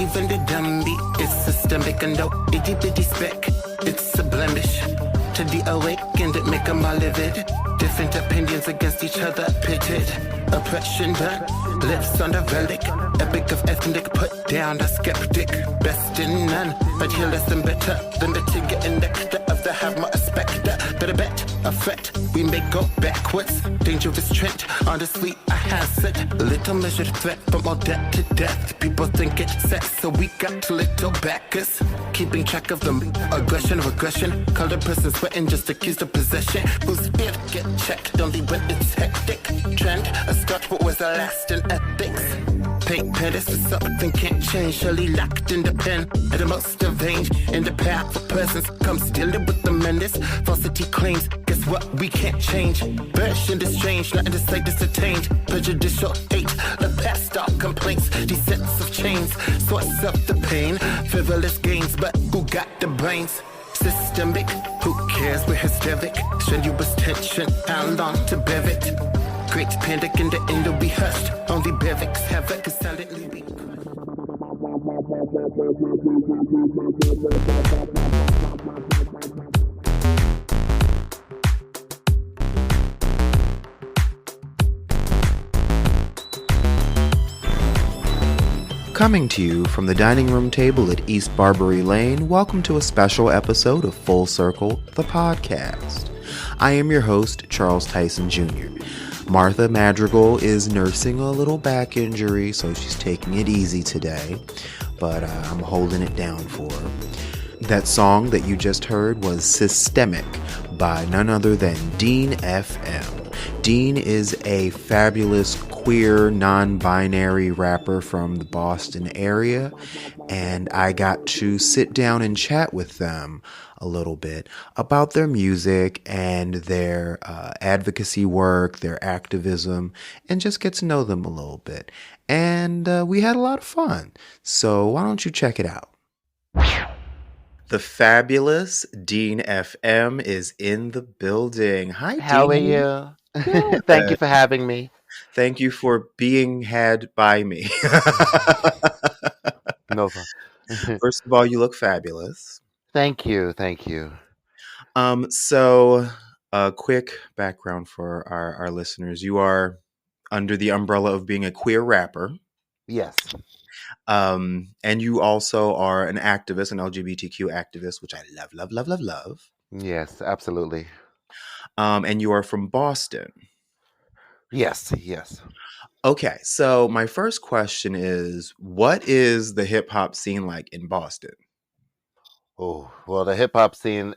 even the dumb beat is systemic and no itty bitty speck. It's a blemish to the awakened, it make them all livid. Different opinions against each other, pitted. Oppression done, lives on the relic. Epic of ethnic, put down a skeptic. Best in none, but hear less and better. Than the to get an extra of the have more a spectre. Better bet, a threat, we may go backwards. Dangerous trend, honestly a hazard. Little measured threat from all death to death. People think it's sex, so we got little backers. Keeping track of them, aggression, regression. Colored person sweating, just accused of possession. Who's here to get checked, only when it's hectic. Trend, a start, what was the last in ethics? Paint pettis for something can't change, surely locked in the pen. At the most of range, in the path for presence comes dealing with the menace. Falsity claims, guess what, we can't change. Version is strange, nothing to say this attained. Prejudicial hate, the past all complaints. These sets of chains, source of the pain. Frivolous gains, but who got the brains? Systemic, who cares, we're hysteric. Strenuous tension, how long to bear it? Great panic in the end will be hushed. Only barracks have it, silently be Coming to you from the dining room table at East Barbary Lane, welcome to a special episode of Full Circle, the podcast. I am your host, Charles Tyson Jr. Martha Madrigal is nursing a little back injury, so she's taking it easy today, but I'm holding it down for her. That song that you just heard was Systemic by none other than Dean FM. Dean is a fabulous queer, non-binary rapper from the Boston area, and I got to sit down and chat with them a little bit about their music and their advocacy work, their activism, and just get to know them a little bit. And we had a lot of fun. So why don't you check it out? The fabulous Dean FM is in the building. Hi, Dean. How are you? Thank you for having me. Thank you for being had by me. No. First of all, you look fabulous. Thank you. Thank you. So a quick background for our listeners. You are under the umbrella of being a queer rapper. Yes. And you also are an activist, an LGBTQ activist, which I love, love, love, love, love. Yes, absolutely. And you are from Boston. Yes, yes. Okay, so my first question is, what is the hip hop scene like in Boston? Oh, well, the hip hop scene,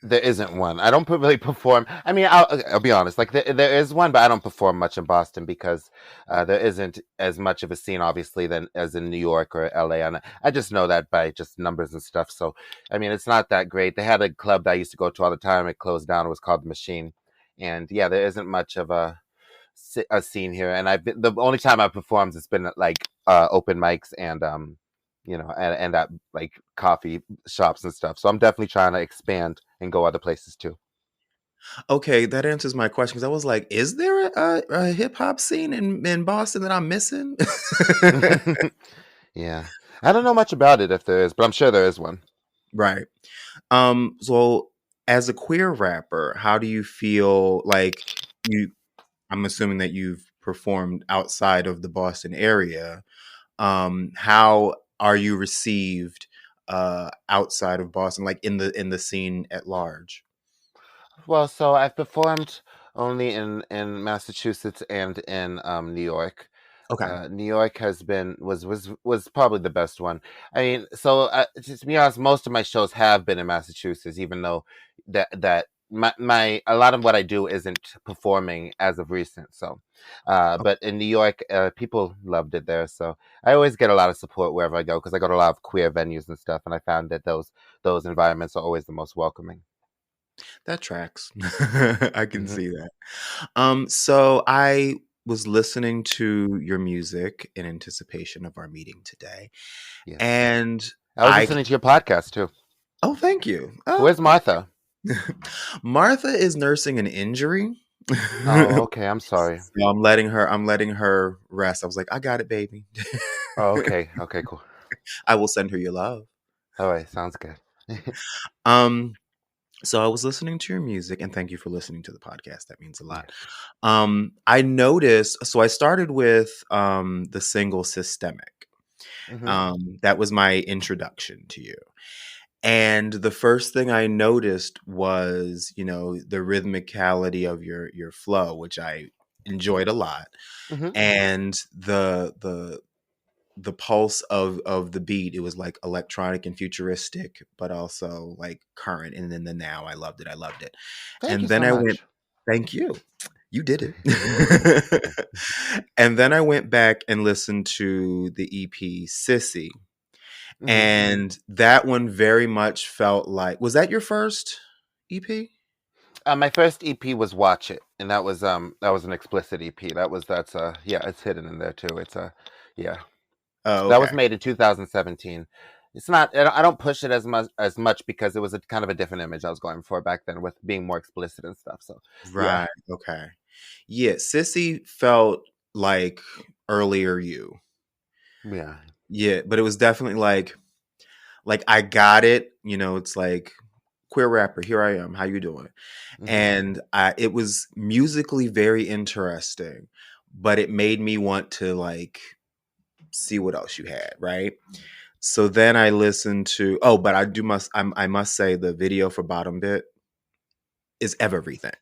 there isn't one. I don't really perform. I mean, I'll be honest. Like there is one, but I don't perform much in Boston because there isn't as much of a scene, obviously, as in New York or LA. And I just know that by just numbers and stuff. So, I mean, it's not that great. They had a club that I used to go to all the time. It closed down. It was called The Machine. And yeah, there isn't much of a scene here. And the only time I've performed, it's been at like open mics and and at like coffee shops and stuff. So I'm definitely trying to expand and go other places too. Okay, that answers my question because I was like, is there a hip hop scene in Boston that I'm missing? Yeah. I don't know much about it if there is, but I'm sure there is one. Right. So as a queer rapper, how do you feel like I'm assuming that you've performed outside of the Boston area. How are you received outside of Boston, like in the scene at large? Well, so I've performed only in Massachusetts and in New York. Okay. New York was probably the best one. I mean, so to be honest, most of my shows have been in Massachusetts, even though that my a lot of what I do isn't performing as of recent. So, but in New York, people loved it there. So I always get a lot of support wherever I go because I go to a lot of queer venues and stuff, and I found that those environments are always the most welcoming. That tracks. I can see that. So I was listening to your music in anticipation of our meeting today. Yes. And I was listening to your podcast too. Oh, thank you. Where's Martha? Martha is nursing an injury. Oh, okay. I'm sorry. So I'm letting her rest. I was like, I got it, baby. Oh, okay. Okay, cool. I will send her your love. All right, sounds good. Um, so I was listening to your music, and thank you for listening to the podcast. That means a lot. Yes. I noticed, so I started with the single Systemic. Hmm. That was my introduction to you. And the first thing I noticed was, the rhythmicality of your flow, which I enjoyed a lot, Hmm. and the pulse of the beat. It was like electronic and futuristic, but also like current. And then the now, I loved it. I loved it. Thank you And then so I went, much. thank you. You did it. And then I went back and listened to the EP Sissy. Hmm. And that one very much felt like, was that your first EP? My first EP was "Watch It," and that was an explicit EP. That's yeah, it's hidden in there too. It's yeah, Oh, that was okay. made in 2017. It's not. I don't push it as much because it was a kind of a different image I was going for back then with being more explicit and stuff. So yeah, Right. Okay. Yeah. Sissy felt like earlier you. yeah. Yeah. But it was definitely like I got it. It's like queer rapper. Here I am. How you doing? Hmm. And it was musically very interesting, but it made me want to like see what else you had. Right. So then I listened to. Oh, but I must say the video for Bottom Bit is everything.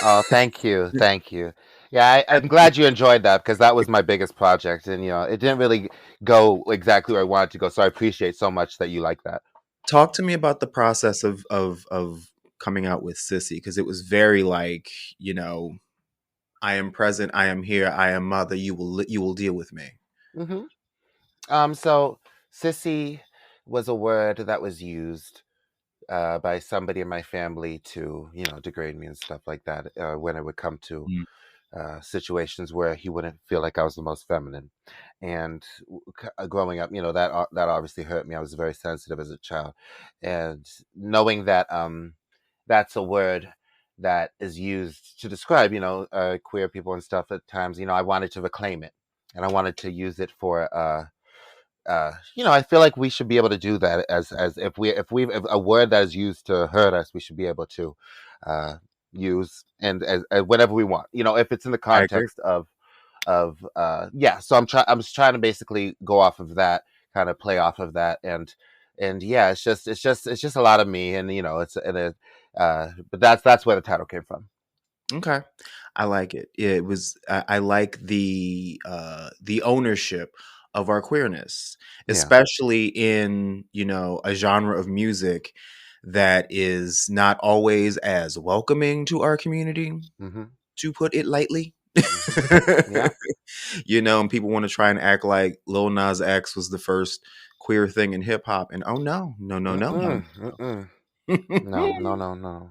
Oh, thank you, thank you. Yeah, I'm glad you enjoyed that because that was my biggest project, and it didn't really go exactly where I wanted to go. So I appreciate so much that you like that. Talk to me about the process of coming out with Sissy, because it was very like, I am present, I am here, I am mother. You will deal with me. Hmm. So sissy was a word that was used by somebody in my family to, degrade me and stuff like that when it would come to Mm. situations where he wouldn't feel like I was the most feminine. And growing up, that obviously hurt me. I was very sensitive as a child, and knowing that that's a word that is used to describe, queer people and stuff at times. I wanted to reclaim it, and I wanted to use it for. I feel like we should be able to do that as if a word that is used to hurt us, we should be able to uh, use and as whatever we want. If it's in the I agree. context of yeah. So I'm just trying to basically go off of that, kind of play off of that, and yeah, it's just a lot of me, and but that's where the title came from. Okay. I like it. It was I like the ownership of our queerness, Yeah. especially in, a genre of music that is not always as welcoming to our community, Hmm. to put it lightly. Hmm. Yeah. And people want to try and act like Lil Nas X was the first queer thing in hip hop, and oh no, no, no, no, no. Mm-mm. Mm-mm. No, no, no, no.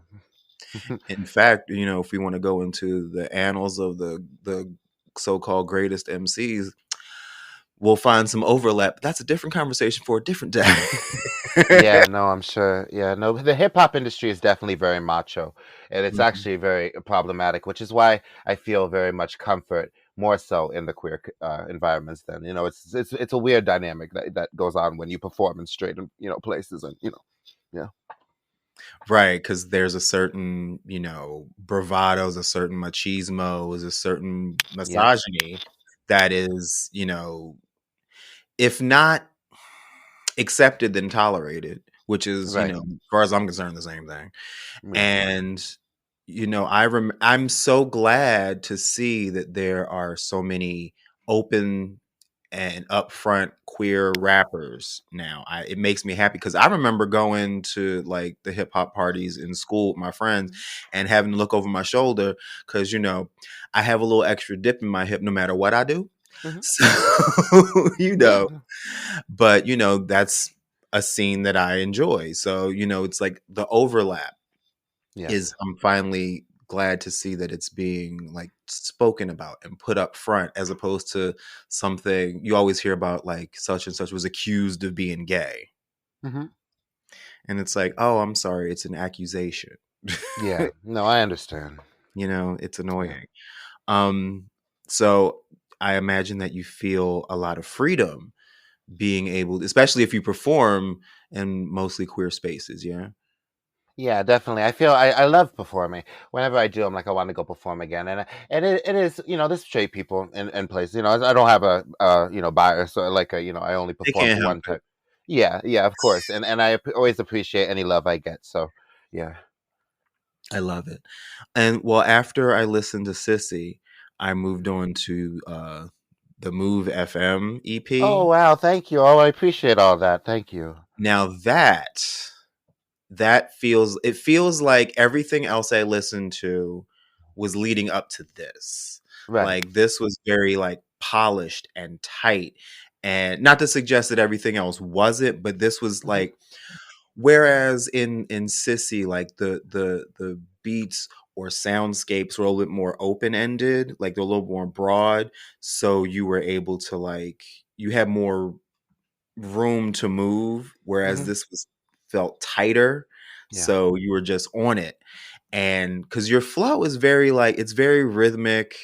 In fact, if we want to go into the annals of the so-called greatest MCs, we'll find some overlap. But that's a different conversation for a different day. Yeah, no, I'm sure. Yeah, no, the hip hop industry is definitely very macho, and it's Mhm. actually very problematic, which is why I feel very much comfort more so in the queer environments. Than it's a weird dynamic that goes on when you perform in straight places, and yeah, Right, because there's a certain, bravado, there's a certain machismo, there's a certain yep, misogyny that is, if not accepted, then tolerated, which is, right, as far as I'm concerned, the same thing. yeah, And I'm so glad to see that there are so many open and upfront queer rappers now. It makes me happy because I remember going to like the hip hop parties in school with my friends and having to look over my shoulder because I have a little extra dip in my hip no matter what I do. hmm, So yeah, but that's a scene that I enjoy. So it's like the overlap is, yes, I'm finally glad to see that it's being like spoken about and put up front, as opposed to something you always hear about, like such and such was accused of being gay, hmm, and it's like, oh, I'm sorry, it's an accusation. yeah. No, I understand. It's Yeah. annoying. um so I imagine that you feel a lot of freedom being able, especially if you perform in mostly queer spaces. Yeah. Yeah, definitely. I feel I love performing. Whenever I do, I'm like I want to go perform again, and it is there's straight people in places. I don't have a bias or like I only They perform can't for help one it. type. Yeah, yeah, of course, and always appreciate any love I get. So yeah. I love it. And well, after I listened to Sissy, I moved on to the Move FM Oh EP. wow, thank you. Oh, I appreciate all that. Thank you. Now that feels like everything else I listened to was leading up to this. Right. Like this was very like polished and tight. And not to suggest that everything else wasn't, but this was Hmm. like, whereas in Sissy, like the beats or soundscapes were a little bit more open ended, like they're a little more broad. So you were able to like you had more room to move, whereas Hmm. this was felt tighter. Yeah. So you were just on it. And because your flow is very like it's very rhythmic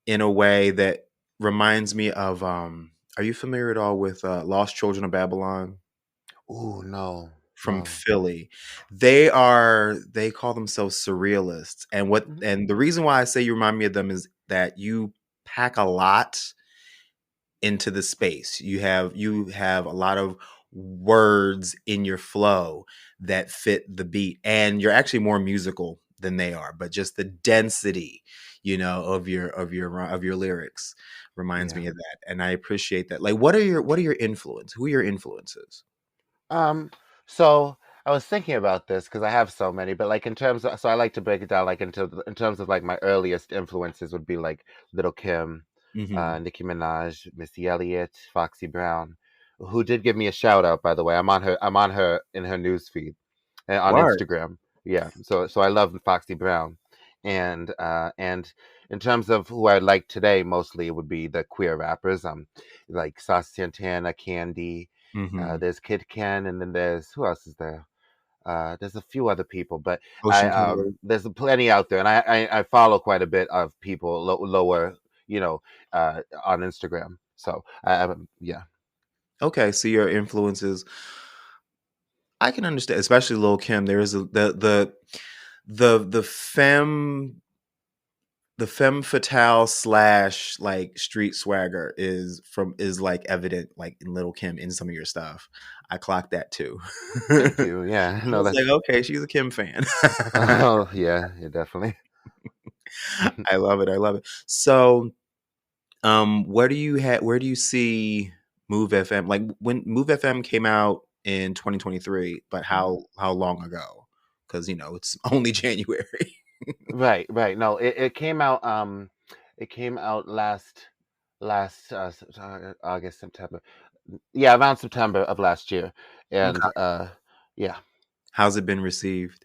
in a way that reminds me of are you familiar at all with Lost Children of Babylon? Ooh, no, From no. Philly. They call themselves surrealists. Hmm. And the reason why I say you remind me of them is that you pack a lot into the space. You have a lot of words in your flow that fit the beat, and you're actually more musical than they are, but just the density, of your lyrics reminds Yeah. me of that. And I appreciate that. Like what are your influence? Who are your influences? Um, so I was thinking about this because I have so many, but like in terms of, so I like to break it down like in terms of like my earliest influences would be like Little Kim, Mhm. Nicki Minaj, Missy Elliott, Foxy Brown, who did give me a shout out, by the way. I'm on her in her news feed on Word. Instagram. Yeah, so I love Foxy Brown, and in terms of who I like today, mostly it would be the queer rappers. Like Sauce Santana, Candy. Mhm. There's Kid Ken, and then there's who else is there? There's a few other people, but I Ocean Code. there's plenty out there, and I follow quite a bit of people lower, you know, on Instagram. So yeah. Okay, so your influences, I can understand, especially Lil Kim. There is the femme fatale slash like street swagger is like evident like in Little Kim in some of your stuff. I clocked that too. Thank I you. Yeah, no, was like, that's okay, she's a Kim fan. oh yeah, yeah, definitely. I love it. I love it. So, where do you see Move FM? Like when Move FM came out in 2023, but how long ago? Because it's only January. Right, right. No, it came out. It came out last August, September. Yeah, around September of last year, and Okay. yeah. How's it been received?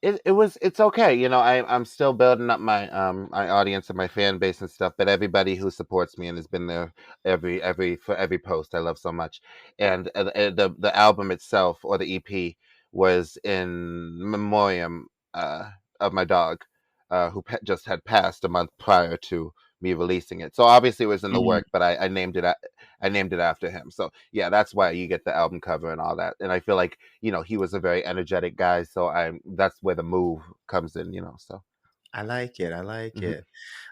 It's okay. I'm still building up my audience and my fan base and stuff, but everybody who supports me and has been there for every post I love so much. And the album itself or the EP was in memoriam of my dog who just had passed a month prior to me releasing it. So obviously it was in the Mhm. work, but I named it after him. So yeah, that's why you get the album cover and all that. And I feel like he was a very energetic guy, so that's where the move comes in. So I like it. I like mhm. it.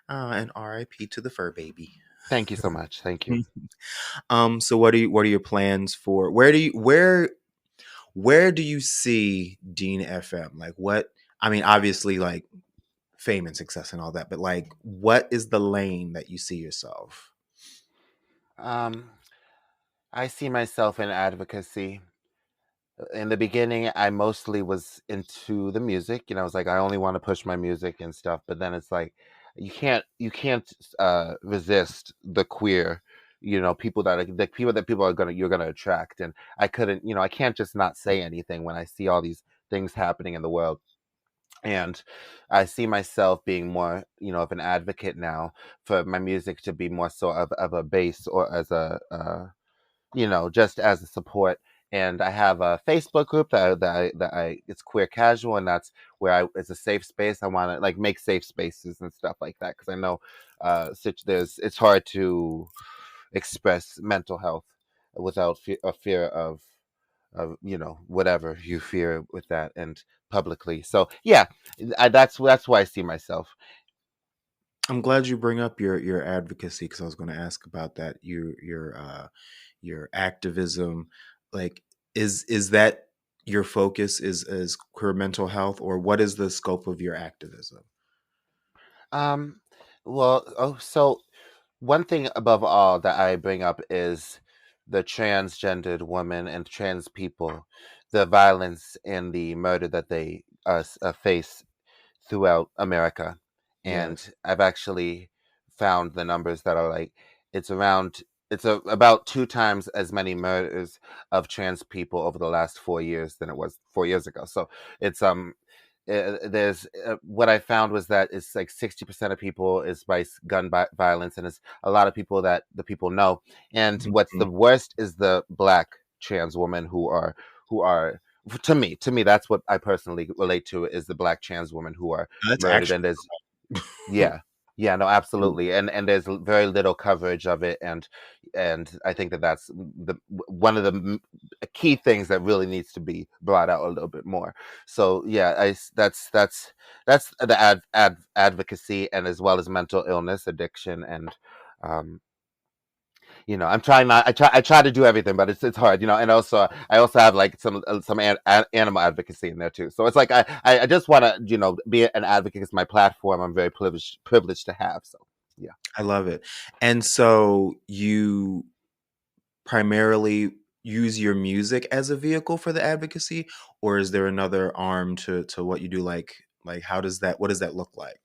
And RIP to the fur baby. Thank you so much. Thank you. So what are your plans for where do you see Dean FM? Like what I mean, obviously like fame and success and all that, but like what is the lane that you see yourself? um I see myself in advocacy. In the beginning, I mostly was into the music. I was like, I only want to push my music and stuff. But then it's like, you can't resist the queer, people that are the people that people are you're gonna attract. And I couldn't, I can't just not say anything when I see all these things happening in the world. And I see myself being more, of an advocate now for my music to be more so of a base or as a just as a support. And I have a Facebook group that I it's queer casual, and that's where it's a safe space. I want to like make safe spaces and stuff like that because I know it's hard to express mental health. without a fear of whatever you fear with that and publicly. So yeah, that's why I see myself. I'm glad you bring up your advocacy, because I was going to ask about that. Your activism, like, is that your focus is queer mental health, or what is the scope of your activism? Um, well, so one thing above all that I bring up is the transgendered women and trans people, the violence and the murder that they face throughout America. And Yes. I've actually found the numbers that are like it's around about 2 times as many murders of trans people over the last 4 years than it was 4 years ago. So it's there's what I found was that it's like 60% of people is by violence, and it's a lot of people that the people know. And what's Mhm. the worst is the black trans women who are to me that's what I personally relate to is the black trans women who are That's murdered. actually And there's correct. yeah. Yeah, no, absolutely. And there's very little coverage of it, and I think that's one of the key things that really needs to be brought out a little bit more. So yeah, that's the advocacy, and as well as mental illness, addiction, and um I'm trying not. I try to do everything, but it's hard, And also, I also have like some animal advocacy in there too. So it's like I just want to be an advocate. It's my platform. I'm very privileged to have. So yeah. I love it. And so you primarily use your music as a vehicle for the advocacy, or is there another arm to what you do? Like how does that what does that look like?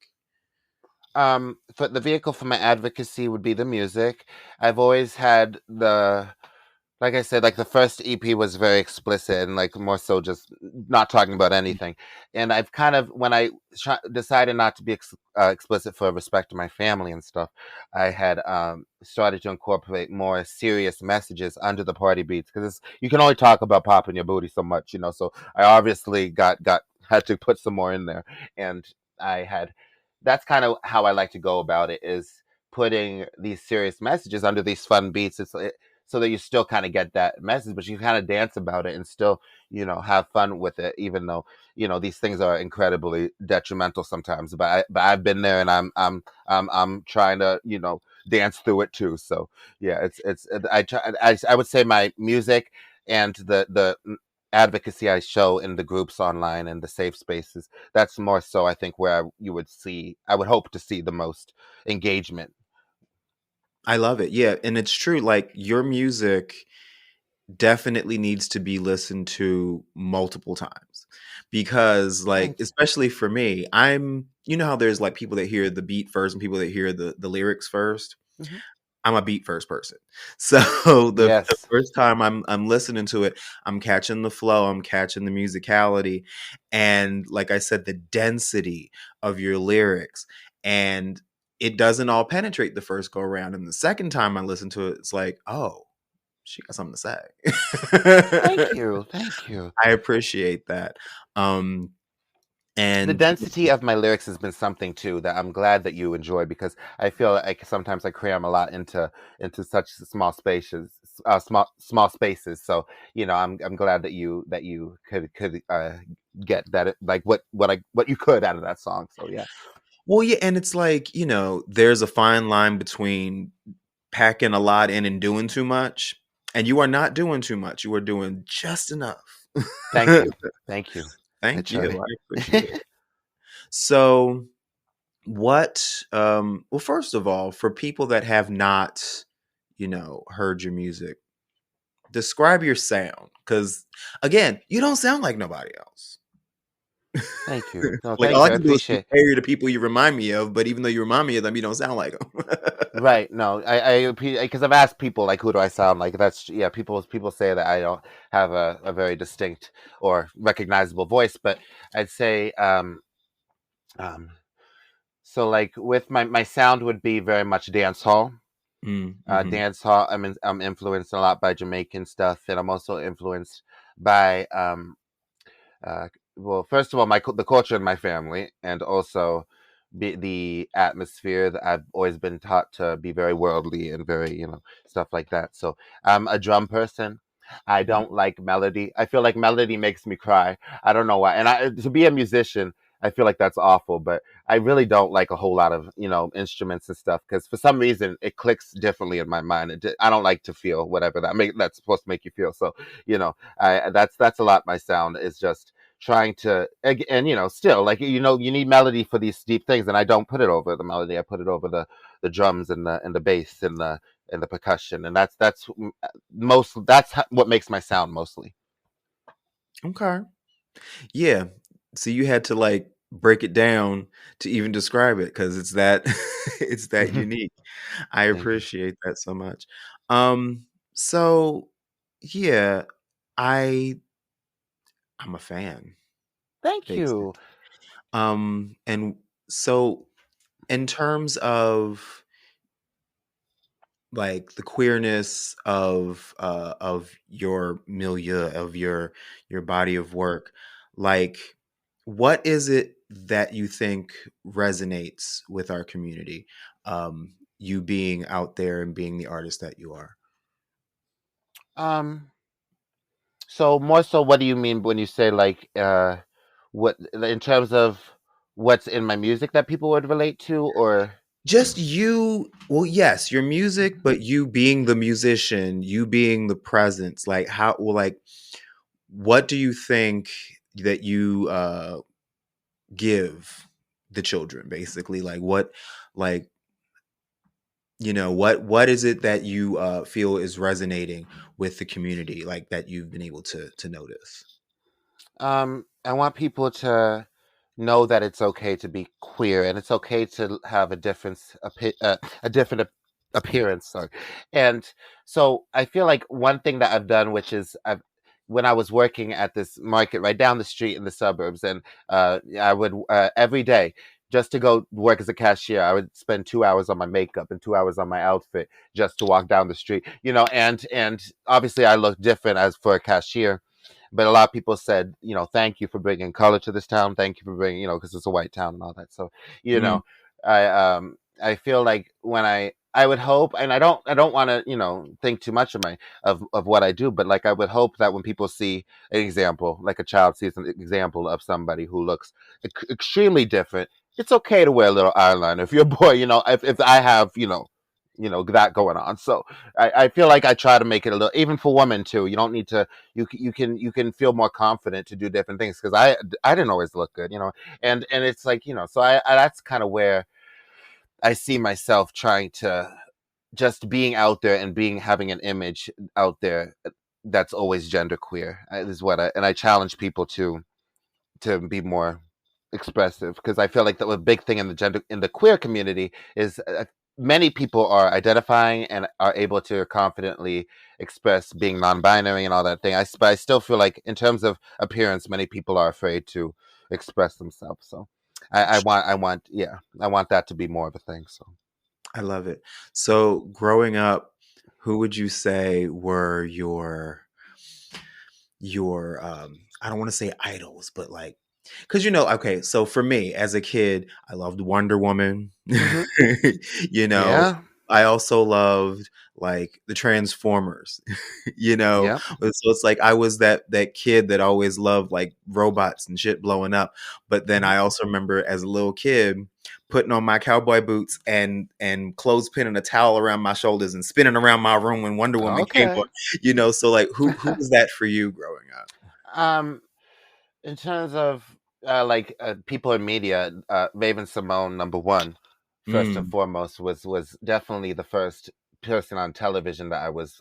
For the vehicle for my advocacy would be the music. I've always had like I said, like the first EP was very explicit and like more so just not talking about anything. And I've kind of, when I decided not to be explicit for respect to my family and stuff, I had started to incorporate more serious messages under the party beats, because you can only talk about popping your booty so much. So I obviously got had to put some more in there, and I had. That's kind of how I like to go about it, is putting these serious messages under these fun beats. So that you still kind of get that message, but you kind of dance about it and still, have fun with it, even though, these things are incredibly detrimental sometimes. But I've been there, and I'm trying to, dance through it too. So yeah, I would say my music and the advocacy I show in the groups online and the safe spaces, that's more so I think where I would hope to see the most engagement. I love it. Yeah, and it's true, like your music definitely needs to be listened to multiple times, because like Thanks. especially for me, you know how there's like people that hear the beat first and people that hear the lyrics first. Hmm. I'm a beat first person. So the Yes. first time I'm listening to it, I'm catching the flow, I'm catching the musicality, and like I said, the density of your lyrics. And it doesn't all penetrate the first go around. And the second time I listen to it, it's like, oh, she got something to Thank say. you. Thank you. I appreciate that. Um The and density of my lyrics has been something too that I'm glad that you enjoy, because I feel like sometimes I cram a lot into such small spaces, small spaces. So I'm glad that you could get that, like what you could out of that song. So yeah. well, yeah, and it's like, there's a fine line between packing a lot in and doing too much. And you are not doing too much. You are doing just enough. Thank you. Thank you. I Thank you. try. I appreciate it. So, well, first of all, for people that have not, heard your music, describe your sound. Because again, you don't sound like nobody else. Thank you. No, Like all thank I you. I can do is appreciate. compare you to people you remind me of, but even though you remind me of them, you don't sound like them. Right. No, because I've asked people like, who do I sound like? That's yeah. People say that I don't have a very distinct or recognizable voice, but I'd say um so like with my sound would be very much dance hall. Mm-hmm. Dance hall. I'm influenced a lot by Jamaican stuff, and I'm also influenced by uh well, first of all, the culture in my family, and also the atmosphere. That I've always been taught to be very worldly and very, stuff like that. So I'm a drum person. I Mhm. don't like melody. I feel like melody makes me cry. I don't know why. And to be a musician, I feel like that's awful, but I really don't like a whole lot of, instruments and stuff because for some reason it clicks differently in my mind. I don't like to feel whatever that's supposed to make you feel. So, that's a lot. My sound is just trying to, and still like, you need melody for these deep things, and I don't put it over the melody. I put it over the drums and the bass and the percussion, and what makes my sound mostly. Okay. Yeah. So you had to like break it down to even describe it because it's that it's that unique. I Thank you. appreciate that so much. Um, so yeah, I I'm a fan, Thank basically. you. And so in terms of like the queerness of your milieu, of your body of work, like what is it that you think resonates with our community, you being out there and being the artist that you are? um so more so, what do you mean when you say like, what in terms of what's in my music that people would relate to, or Just you, well, yes, your music, but you being the musician, you being the presence, like how, well, like what do you think that you give the children, basically? Like what, like, what is it that you feel is resonating with the community, like that you've been able to notice? I want people to know that it's okay to be queer and it's okay to have a different appearance. Sorry, and so I feel like one thing that I've done, which is when I was working at this market right down the street in the suburbs, and I would every day. Just to go work as a cashier, I would spend 2 hours on my makeup and 2 hours on my outfit just to walk down the street, and obviously I look different as for a cashier, but a lot of people said, thank you for bringing color to this town. Thank you for bringing, because it's a white town and all that. So, you Mm, know, I feel like when I would hope, and I don't want to, think too much of what I do, but like I would hope that when people see an example, like a child sees an example of somebody who looks extremely different, it's okay to wear a little eyeliner. If you're a boy, if I have, that going on. So I feel like I try to make it a little, even for women too. You don't need to, you can feel more confident to do different things, because I didn't always look good, and it's like, so I that's kind of where I see myself trying to just being out there and having an image out there that's always genderqueer, is what I challenge people to be more expressive, because I feel like the big thing in the queer community is, many people are identifying and are able to confidently express being non-binary and all that thing. But I still feel like in terms of appearance, many people are afraid to express themselves. So I want that to be more of a thing. So I love it. So growing up, who would you say were your I don't want to say idols, but like, because okay, so for me as a kid, I loved Wonder Woman. hmm you know yeah, I also loved like the Transformers. yeah. So it's like I was that kid that always loved like robots and shit blowing up. But then hmm I also remember as a little kid putting on my cowboy boots and clothespinning a towel around my shoulders and spinning around my room when Wonder Woman came on. Okay. So like who was that for you growing up? um in terms of, like, people in media, Raven Simone, number one, first and Mm, foremost, was definitely the first person on television that I was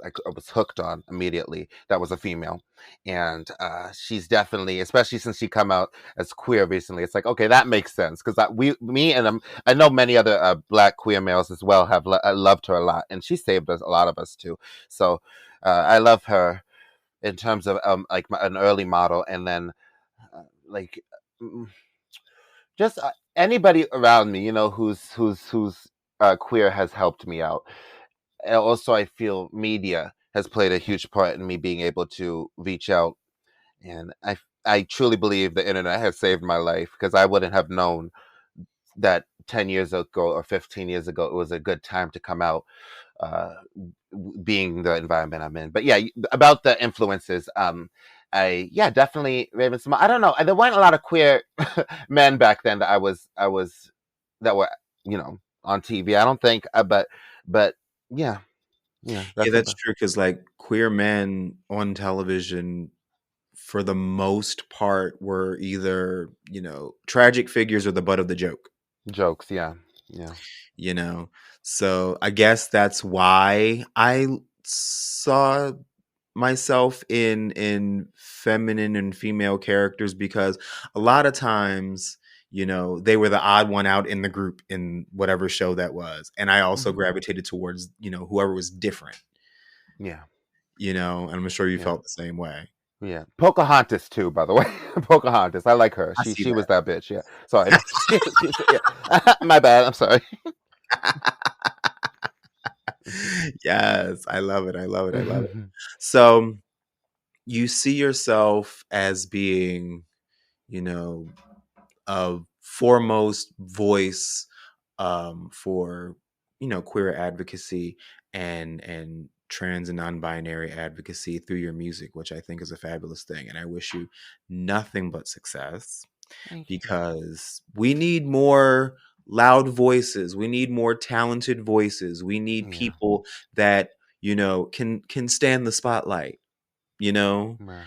hooked on immediately. That was a female, and she's definitely, especially since she come out as queer recently, it's like, okay, that makes sense, because me and I know many other black queer males as well I loved her a lot, and she saved us, a lot of us too. So I love her in terms of, like, an early model, and then, like, mm, just anybody around me, who's queer, has helped me out. And also, I feel media has played a huge part in me being able to reach out, and I truly believe the internet has saved my life, because I wouldn't have known that 10 years ago or 15 years ago, it was a good time to come out, uh, being the environment I'm in. But yeah, about the influences, definitely Raven Simone. I don't know. There weren't a lot of queer men back then that that were, on TV. I don't think, but yeah, yeah, Yeah, that's that's about. true because like queer men on television, for the most part, were either tragic figures or the butt of the joke. Jokes, yeah, yeah, You know, so I guess that's why I saw myself in feminine and female characters, because a lot of times they were the odd one out in the group in whatever show that was, and I also hmm gravitated towards whoever was different, yeah, and I'm sure you yeah, felt the same way. yeah. Pocahontas too, by the way. Pocahontas, I like her. I She see she was that. that bitch. Yeah, sorry. Yeah. My bad. I'm sorry. Yes, I love it, I love it, I love it. So you see yourself as being you know a foremost voice for queer advocacy and trans and non-binary advocacy through your music, which I think is a fabulous thing, and I wish you nothing but success, Thank you. because we need more loud voices, we need more talented voices, we need Yeah. people that can stand the spotlight, you know Well,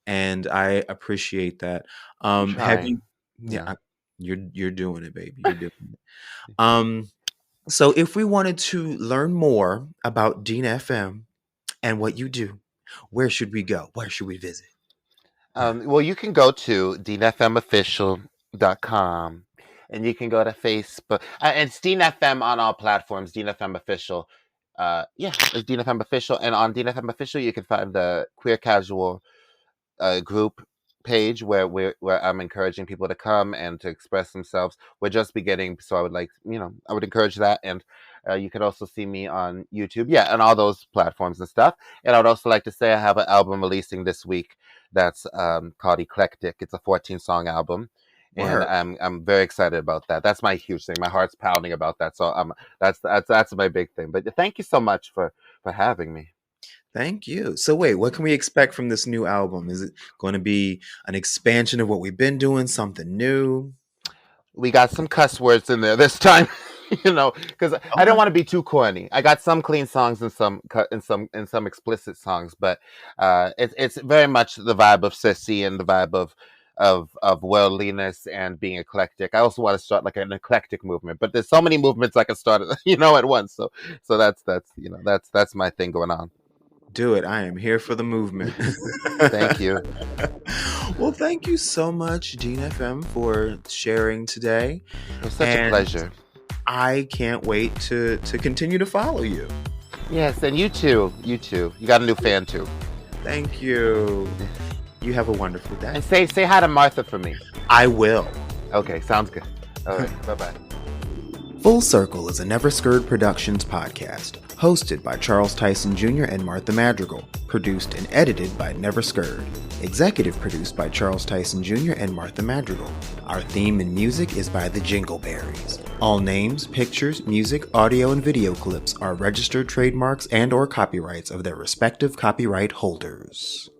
and I appreciate that. I'm Have you? trying. Yeah, Yeah. you're doing it, baby. You're doing it. Um, so if we wanted to learn more about Dean FM and what you do, where should we go? Where should we visit? Well, you can go to deanfmofficial.com, and you can go to Facebook. And it's Dean FM on all platforms, Dean FM Official. It's Dean FM Official. And on Dean FM Official, you can find the Queer Casual group page where I'm encouraging people to come and to express themselves. We're just beginning, so I would I would encourage that. And you can also see me on YouTube, yeah, and all those platforms and stuff. And I would also like to say I have an album releasing this week that's called Eclectic. It's a 14-song album. And Word. I'm very excited about that. That's my huge thing. My heart's pounding about that. So that's my big thing. But thank you so much for having me. Thank you. So wait, what can we expect from this new album? Is it going to be an expansion of what we've been doing, something new? We got some cuss words in there this time, because I don't Okay. want to be too corny. I got some clean songs and some explicit songs, but it's very much the vibe of sissy and the vibe of worldliness and being eclectic. I also want to start like an eclectic movement, but there's so many movements I can start, at once. So that's my thing going on. Do it. I am here for the movement. Thank you. Well, thank you so much, Dean FM, for sharing today. It was such a And pleasure. I can't wait to continue to follow you. Yes, and you too. You too. You got a new fan too. Thank you. You have a wonderful day. And say hi to Martha for me. I will. Okay, sounds good. All right, bye-bye. Full Circle is a Never Scared Productions podcast, hosted by Charles Tyson Jr. and Martha Madrigal, produced and edited by Never Scared, executive produced by Charles Tyson Jr. and Martha Madrigal. Our theme and music is by the Jingleberries. All names, pictures, music, audio, and video clips are registered trademarks and/or copyrights of their respective copyright holders.